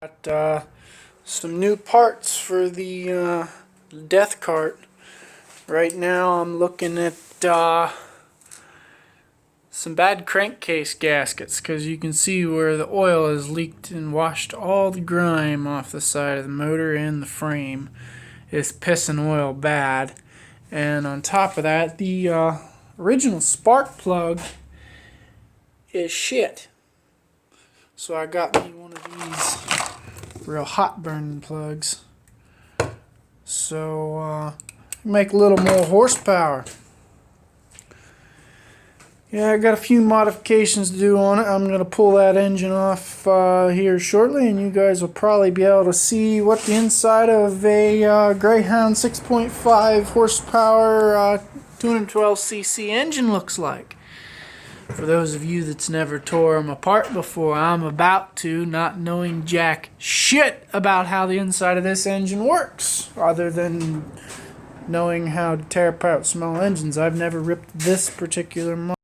Got some new parts for the death cart. Right now I'm looking at some bad crankcase gaskets, because you can see where the oil has leaked and washed all the grime off the side of the motor and the frame. It's pissing oil bad. And on top of that, the original spark plug is shit. So I got me one of these real hot burning plugs. So make a little more horsepower. Yeah, I got a few modifications to do on it. I'm going to pull that engine off here shortly, and you guys will probably be able to see what the inside of a Greyhound 6.5 horsepower 212cc engine looks like. For those of you that's never tore them apart before, I'm about to, not knowing jack shit about how the inside of this engine works, other than knowing how to tear apart small engines. I've never ripped this particular model